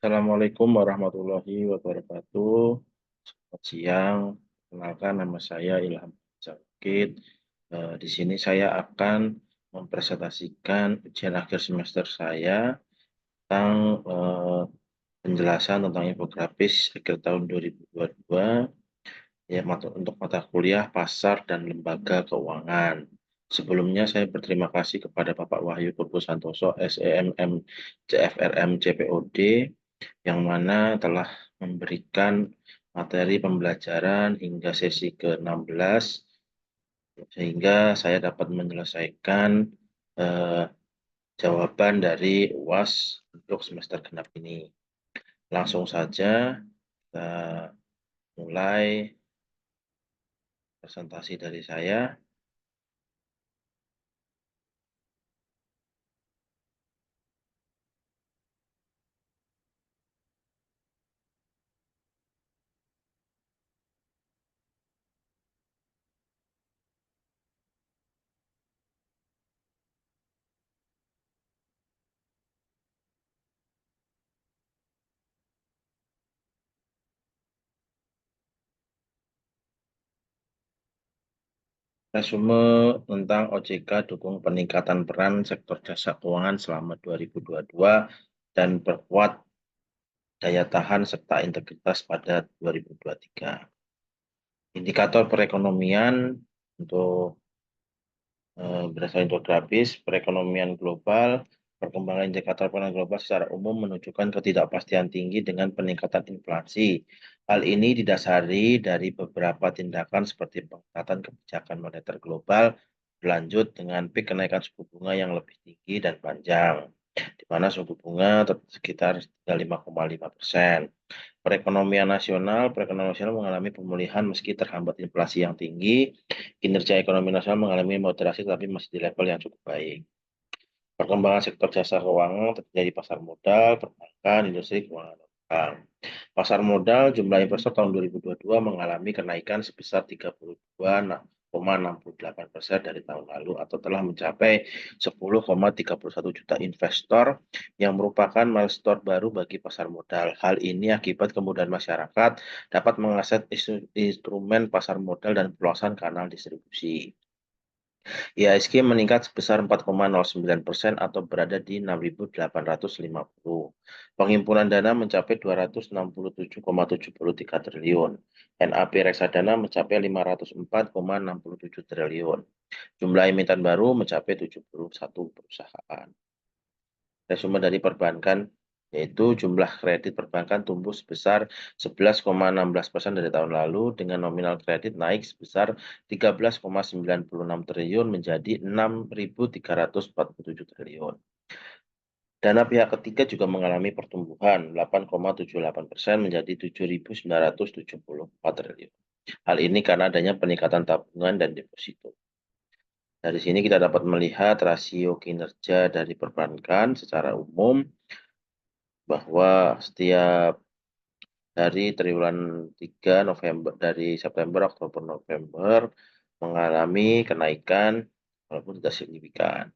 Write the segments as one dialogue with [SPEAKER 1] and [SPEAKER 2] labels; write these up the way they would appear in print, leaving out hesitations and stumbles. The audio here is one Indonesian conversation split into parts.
[SPEAKER 1] Assalamualaikum warahmatullahi wabarakatuh. Selamat siang. Kenalkan nama saya Ilham Zakid. Di sini saya akan mempresentasikan ujian akhir semester saya tentang penjelasan tentang infografis akhir tahun 2022 ya, untuk mata kuliah Pasar dan Lembaga Keuangan. Sebelumnya saya berterima kasih kepada Bapak Wahyu Purwosantoso, SEMM CFRM CPOD, yang mana telah memberikan materi pembelajaran hingga sesi ke-16, sehingga saya dapat menyelesaikan eh, jawaban dari UAS untuk semester genap ini. Langsung saja kita mulai presentasi dari saya. Resume tentang OJK dukung peningkatan peran sektor jasa keuangan selama 2022 dan perkuat daya tahan serta integritas pada 2023. Indikator perekonomian untuk berdasarkan infografis perekonomian global, perkembangan indikator perekonomian global secara umum menunjukkan ketidakpastian tinggi dengan peningkatan inflasi. Hal ini didasari dari beberapa tindakan seperti pengetatan kebijakan moneter global berlanjut dengan peak kenaikan suku bunga yang lebih tinggi dan panjang, di mana suku bunga sekitar 5,5%. Perekonomian nasional mengalami pemulihan meski terhambat inflasi yang tinggi. Kinerja ekonomi nasional mengalami moderasi tetapi masih di level yang cukup baik. Perkembangan sektor jasa keuangan terjadi pasar modal, perbankan, industri keuangan non-bank. Pasar modal jumlah investor tahun 2022 mengalami kenaikan sebesar 32,68% dari tahun lalu atau telah mencapai 10,31 juta investor yang merupakan milestone baru bagi pasar modal. Hal ini akibat kemudahan masyarakat dapat mengakses instrumen pasar modal dan perluasan kanal distribusi. IHSG meningkat sebesar 4,09% atau berada di 6.850. Penghimpunan dana mencapai 267,73 triliun. NAP reksadana mencapai 504,67 triliun. Jumlah emiten baru mencapai 71 perusahaan. Resume dari perbankan, yaitu jumlah kredit perbankan tumbuh sebesar 11,16% dari tahun lalu dengan nominal kredit naik sebesar 13,96 triliun menjadi 6.347 triliun. Dana pihak ketiga juga mengalami pertumbuhan 8,78% menjadi 7.974 triliun. Hal ini karena adanya peningkatan tabungan dan deposito. Dari sini kita dapat melihat rasio kinerja dari perbankan secara umum bahwa setiap dari triwulan 3 November, dari September, Oktober, November mengalami kenaikan walaupun tidak signifikan.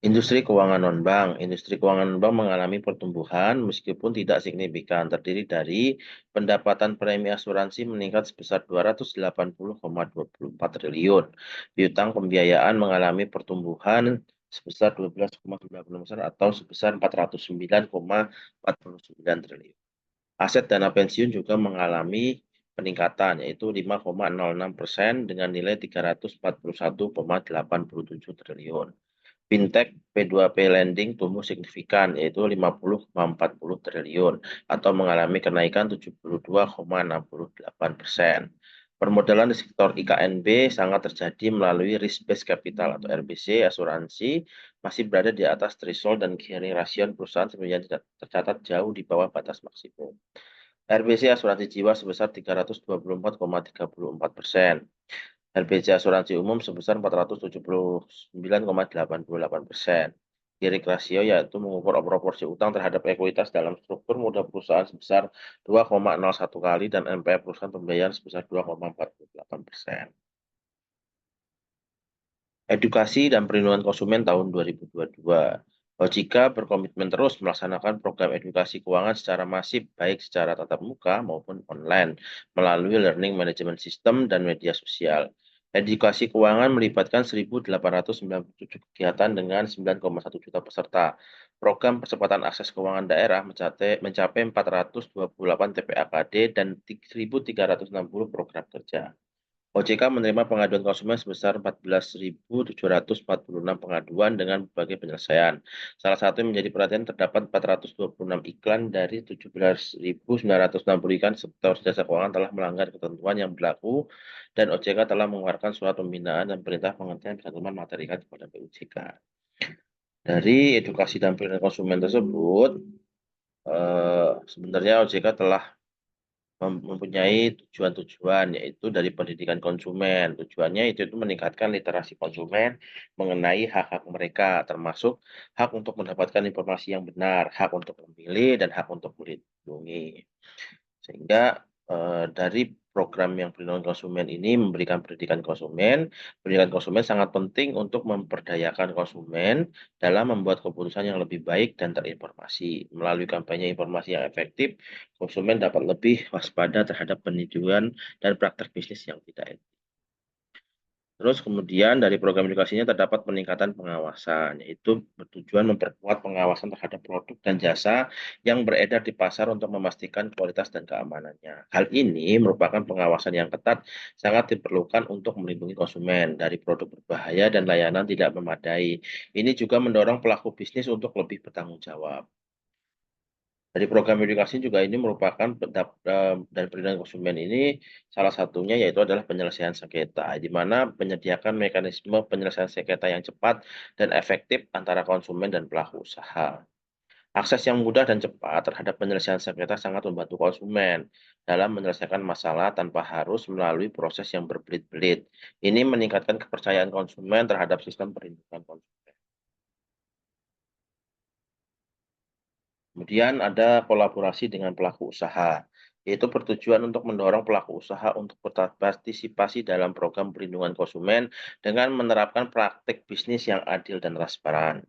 [SPEAKER 1] Industri keuangan non-bank. Industri keuangan non-bank mengalami pertumbuhan meskipun tidak signifikan, terdiri dari pendapatan premi asuransi meningkat sebesar 280,24 triliun. Piutang pembiayaan mengalami pertumbuhan sebesar 12,90% atau sebesar 409,49 triliun. Aset dana pensiun juga mengalami peningkatan, yaitu 5,06% dengan nilai 341,87 triliun. Fintech P2P lending tumbuh signifikan, yaitu 50,40 triliun atau mengalami kenaikan 72,68%. Permodalan di sektor IKNB sangat terjadi melalui risk-based capital atau RBC, asuransi masih berada di atas threshold dan gearing rasio perusahaan sebenarnya tidak tercatat jauh di bawah batas maksimum. RBC asuransi jiwa sebesar 324,34%. LPJ asuransi umum sebesar 479,88%. Gearing rasio yaitu mengukur proporsi utang terhadap ekuitas dalam struktur modal perusahaan sebesar 2,01 kali dan NPL perusahaan pembiayaan sebesar 2,48%. Edukasi dan perlindungan konsumen tahun 2022. OJK berkomitmen terus melaksanakan program edukasi keuangan secara masif, baik secara tatap muka maupun online, melalui learning management system dan media sosial. Edukasi keuangan melibatkan 1.897 kegiatan dengan 9,1 juta peserta. Program percepatan akses keuangan daerah mencapai 428 TPAKD dan 1.360 program kerja. OJK menerima pengaduan konsumen sebesar 14.746 pengaduan dengan berbagai penyelesaian. Salah satu yang menjadi perhatian terdapat 426 iklan dari 17.960 iklan sektor jasa keuangan telah melanggar ketentuan yang berlaku dan OJK telah mengeluarkan surat pembinaan dan perintah penghentian pencantuman materi iklan kepada PUJK. Dari edukasi dan perlindungan konsumen tersebut, sebenarnya OJK telah mempunyai tujuan-tujuan yaitu dari pendidikan konsumen. Tujuannya itu meningkatkan literasi konsumen mengenai hak-hak mereka, termasuk hak untuk mendapatkan informasi yang benar, hak untuk memilih, dan hak untuk melindungi. Sehingga dari program yang perlindungan konsumen ini memberikan pendidikan konsumen sangat penting untuk memperdayakan konsumen dalam membuat keputusan yang lebih baik dan terinformasi. Melalui kampanye informasi yang efektif, konsumen dapat lebih waspada terhadap penipuan dan praktek bisnis yang tidak etis. Terus kemudian dari program edukasinya terdapat peningkatan pengawasan, yaitu bertujuan memperkuat pengawasan terhadap produk dan jasa yang beredar di pasar untuk memastikan kualitas dan keamanannya. Hal ini merupakan pengawasan yang ketat sangat diperlukan untuk melindungi konsumen dari produk berbahaya dan layanan tidak memadai. Ini juga mendorong pelaku bisnis untuk lebih bertanggung jawab. Dari program edukasi juga ini merupakan dari perlindungan konsumen ini salah satunya yaitu adalah penyelesaian sengketa, di mana menyediakan mekanisme penyelesaian sengketa yang cepat dan efektif antara konsumen dan pelaku usaha. Akses yang mudah dan cepat terhadap penyelesaian sengketa sangat membantu konsumen dalam menyelesaikan masalah tanpa harus melalui proses yang berbelit-belit. Ini meningkatkan kepercayaan konsumen terhadap sistem perlindungan konsumen. Kemudian ada kolaborasi dengan pelaku usaha, yaitu bertujuan untuk mendorong pelaku usaha untuk berpartisipasi dalam program perlindungan konsumen dengan menerapkan praktik bisnis yang adil dan transparan.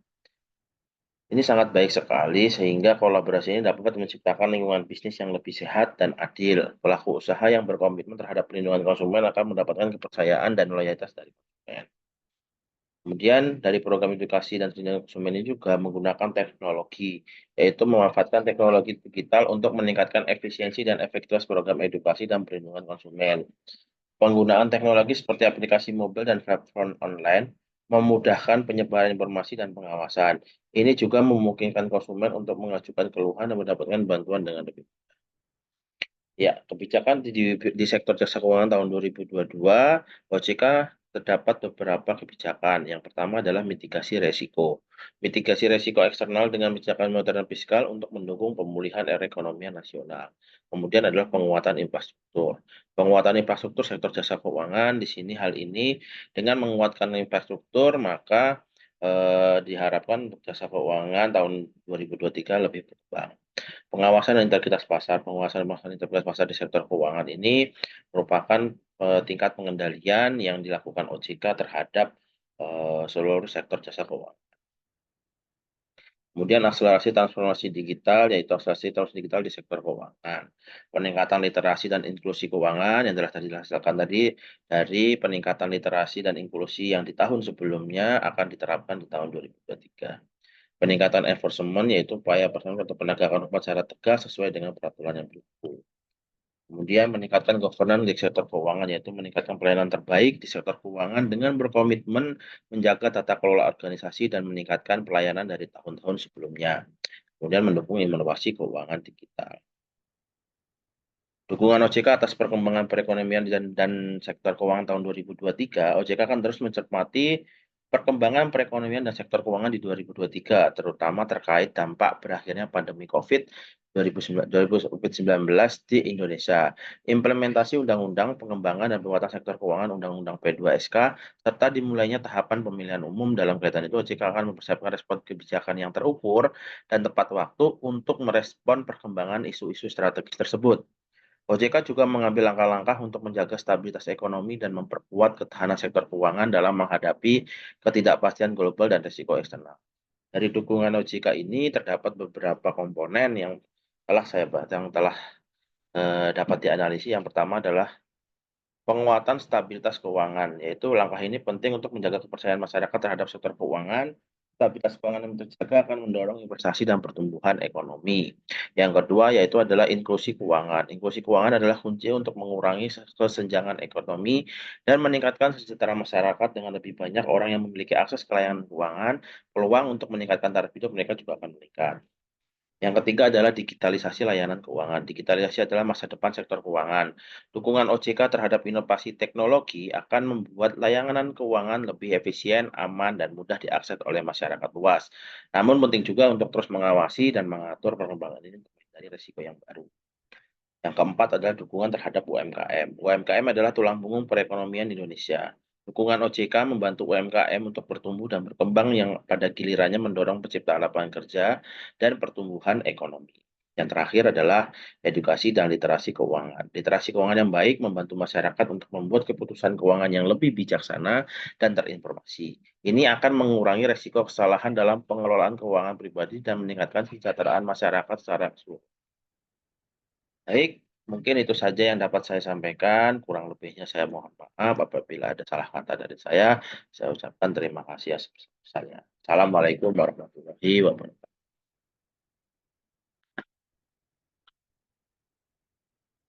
[SPEAKER 1] Ini sangat baik sekali sehingga kolaborasi ini dapat menciptakan lingkungan bisnis yang lebih sehat dan adil. Pelaku usaha yang berkomitmen terhadap perlindungan konsumen akan mendapatkan kepercayaan dan loyalitas dari konsumen. Kemudian dari program edukasi dan perlindungan konsumen ini juga menggunakan teknologi, yaitu memanfaatkan teknologi digital untuk meningkatkan efisiensi dan efektivitas program edukasi dan perlindungan konsumen. Penggunaan teknologi seperti aplikasi mobil dan platform online memudahkan penyebaran informasi dan pengawasan. Ini juga memungkinkan konsumen untuk mengajukan keluhan dan mendapatkan bantuan dengan lebih. Ya, kebijakan di sektor jasa keuangan tahun 2022, OJK terdapat beberapa kebijakan. Yang pertama adalah mitigasi resiko. Mitigasi resiko eksternal dengan kebijakan moneter dan fiskal untuk mendukung pemulihan perekonomian nasional. Kemudian adalah penguatan infrastruktur. Penguatan infrastruktur sektor jasa keuangan, di sini hal ini dengan menguatkan infrastruktur, maka diharapkan jasa keuangan tahun 2023 lebih berkembang. Pengawasan dan integritas pasar, pengawasan dan integritas pasar di sektor keuangan ini merupakan tingkat pengendalian yang dilakukan OJK terhadap seluruh sektor jasa keuangan. Kemudian akselerasi transformasi digital, yaitu akselerasi transformasi digital di sektor keuangan. Peningkatan literasi dan inklusi keuangan yang telah dijelaskan tadi dari peningkatan literasi dan inklusi yang di tahun sebelumnya akan diterapkan di tahun 2023. Peningkatan enforcement yaitu upaya personal untuk penegakan hukum secara tegas sesuai dengan peraturan yang berlaku. Kemudian meningkatkan governance di sektor keuangan yaitu meningkatkan pelayanan terbaik di sektor keuangan dengan berkomitmen menjaga tata kelola organisasi dan meningkatkan pelayanan dari tahun-tahun sebelumnya. Kemudian mendukung inovasi keuangan digital. Dukungan OJK atas perkembangan perekonomian dan sektor keuangan tahun 2023, OJK akan terus mencermati perkembangan perekonomian dan sektor keuangan di 2023, terutama terkait dampak berakhirnya pandemi COVID-19 di Indonesia, implementasi Undang-Undang Pengembangan dan Penguatan Sektor Keuangan Undang-Undang P2SK, serta dimulainya tahapan pemilihan umum. Dalam kaitan itu, OJK akan mempersiapkan respon kebijakan yang terukur dan tepat waktu untuk merespon perkembangan isu-isu strategis tersebut. OJK juga mengambil langkah-langkah untuk menjaga stabilitas ekonomi dan memperkuat ketahanan sektor keuangan dalam menghadapi ketidakpastian global dan risiko eksternal. Dari dukungan OJK ini terdapat beberapa komponen yang telah dapat dianalisis. Yang pertama adalah penguatan stabilitas keuangan, yaitu langkah ini penting untuk menjaga kepercayaan masyarakat terhadap sektor keuangan. Stabilitas keuangan yang terjaga akan mendorong investasi dan pertumbuhan ekonomi. Yang kedua yaitu adalah inklusi keuangan. Inklusi keuangan adalah kunci untuk mengurangi kesenjangan ekonomi dan meningkatkan kesejahteraan masyarakat. Dengan lebih banyak orang yang memiliki akses ke layanan keuangan, peluang untuk meningkatkan taraf hidup mereka juga akan meningkat. Yang ketiga adalah digitalisasi layanan keuangan. Digitalisasi adalah masa depan sektor keuangan. Dukungan OJK terhadap inovasi teknologi akan membuat layanan keuangan lebih efisien, aman, dan mudah diakses oleh masyarakat luas. Namun penting juga untuk terus mengawasi dan mengatur perkembangan ini untuk menghindari risiko yang baru. Yang keempat adalah dukungan terhadap UMKM. UMKM adalah tulang punggung perekonomian Indonesia. Dukungan OJK membantu UMKM untuk bertumbuh dan berkembang yang pada gilirannya mendorong penciptaan lapangan kerja dan pertumbuhan ekonomi. Yang terakhir adalah edukasi dan literasi keuangan. Literasi keuangan yang baik membantu masyarakat untuk membuat keputusan keuangan yang lebih bijaksana dan terinformasi. Ini akan mengurangi risiko kesalahan dalam pengelolaan keuangan pribadi dan meningkatkan kesejahteraan masyarakat secara keseluruhan. Baik, mungkin itu saja yang dapat saya sampaikan. Kurang lebihnya saya mohon maaf apabila ada salah kata dari saya. Saya ucapkan terima kasih ya sebesar-besarnya. Assalamualaikum warahmatullahi wabarakatuh.